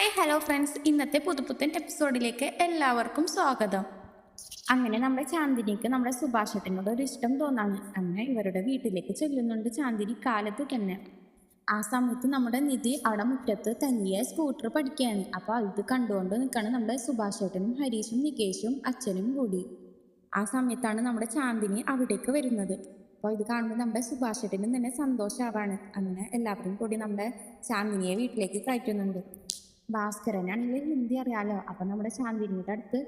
Hi hello friends, ഇന്നത്തെ പുതുപുത്തൻ എപ്പിസോഡിലേക്ക് എല്ലാവർക്കും സ്വാഗതം. അങ്ങനെ നമ്മുടെ ചാന്ദിനിക്ക് നമ്മുടെ സുഭാഷേട്ടനോട് ഒരു ഇഷ്ടം തോന്നാണ്. അങ്ങനെ ഇവരുടെ വീട്ടിലേക്ക് ചെല്ലുന്നുണ്ട് ചാന്ദിനി കാലത്ത് തന്നെ. ആ സമയത്ത് നമ്മുടെ നിധി അവിടെ മുറ്റത്ത് തനിയെ സ്കൂട്ടർ പഠിക്കുകയാണ്. അപ്പോൾ അത് കണ്ടുകൊണ്ട് നിൽക്കുകയാണ് നമ്മുടെ സുഭാഷേട്ടനും ഹരീഷും നികേഷും അച്ഛനും കൂടി. ആ സമയത്താണ് നമ്മുടെ ചാന്ദിനി അവിടേക്ക് വരുന്നത്. അപ്പോൾ ഇത് കാണുമ്പോൾ നമ്മുടെ സുഭാഷേട്ടനും തന്നെ സന്തോഷമാവാണ്. അങ്ങനെ എല്ലാവരും കൂടി നമ്മുടെ ചാന്ദിനിയെ വീട്ടിലേക്ക് കയറ്റുന്നുണ്ട്. ഭാസ്കരനാണെങ്കിൽ ഹിന്ദി അറിയാലോ. അപ്പം നമ്മുടെ ചാന്ദിനിയുടെ അടുത്ത്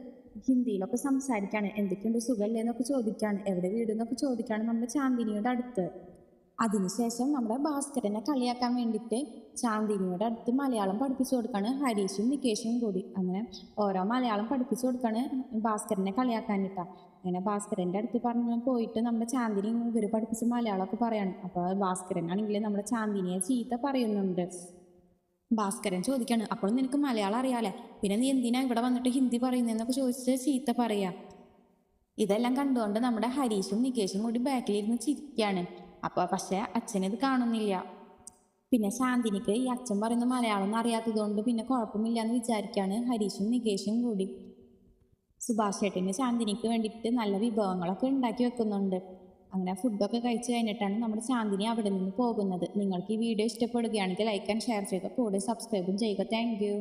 ഹിന്ദിയിലൊക്കെ സംസാരിക്കാണ്. എന്തൊക്കെയുണ്ട്, സുഖമല്ലേ എന്നൊക്കെ ചോദിക്കാണ്. എവിടെ വീട് എന്നൊക്കെ ചോദിക്കാണ് നമ്മുടെ ചാന്ദിനിയുടെ അടുത്ത്. അതിനുശേഷം നമ്മുടെ ഭാസ്കരനെ കളിയാക്കാൻ വേണ്ടിയിട്ട് ചാന്ദിനിയുടെ അടുത്ത് മലയാളം പഠിപ്പിച്ചു കൊടുക്കാണ് ഹരീഷും നികേഷും കൂടി. അങ്ങനെ ഓരോ മലയാളം പഠിപ്പിച്ചു കൊടുക്കാണ് ഭാസ്കരനെ കളിയാക്കാനിട്ടാണ്. അങ്ങനെ ഭാസ്കരൻ്റെ അടുത്ത് പറഞ്ഞ് പോയിട്ട് നമ്മുടെ ചാന്ദിനി ഇവർ പഠിപ്പിച്ച മലയാളമൊക്കെ പറയാണ്. അപ്പോൾ ഭാസ്കരനാണെങ്കിൽ നമ്മുടെ ചാന്ദിനിയെ ചീത്ത പറയുന്നുണ്ട്. ഭാസ്കരൻ ചോദിക്കാണ്, അപ്പോൾ നിനക്ക് മലയാളം അറിയാലേ, പിന്നെ നീ എന്തിനാ ഇവിടെ വന്നിട്ട് ഹിന്ദി പറയുന്നതെന്നൊക്കെ ചോദിച്ച് ചീത്ത പറയാ. ഇതെല്ലാം കണ്ടുകൊണ്ട് നമ്മുടെ ഹരീഷും നികേഷും കൂടി ബാക്കിലിരുന്ന് ചിരിക്കുകയാണ്. അപ്പോൾ പക്ഷേ അച്ഛനിത് കാണുന്നില്ല. പിന്നെ ശാന്തിനിക്ക് ഈ അച്ഛൻ പറയുന്ന മലയാളം ഒന്നും അറിയാത്തതുകൊണ്ട് പിന്നെ കുഴപ്പമില്ല എന്ന് വിചാരിക്കുകയാണ് ഹരീഷും നികേഷും കൂടി. സുഭാഷേട്ടന് ശാന്തിനിക്ക് വേണ്ടിയിട്ട് നല്ല വിഭവങ്ങളൊക്കെ ഉണ്ടാക്കി വെക്കുന്നുണ്ട്. അങ്ങനെ ഫുഡൊക്കെ കഴിച്ച് കഴിഞ്ഞിട്ടാണ് നമ്മുടെ ചാന്ദിനി അവിടെ നിന്ന് പോകുന്നത്. നിങ്ങൾക്ക് ഈ വീഡിയോ ഇഷ്ടപ്പെടുകയാണെങ്കിൽ ലൈക്ക് ആൻഡ് ഷെയർ ചെയ്യുക, കൂടെ സബ്സ്ക്രൈബും ചെയ്യുക. Thank you.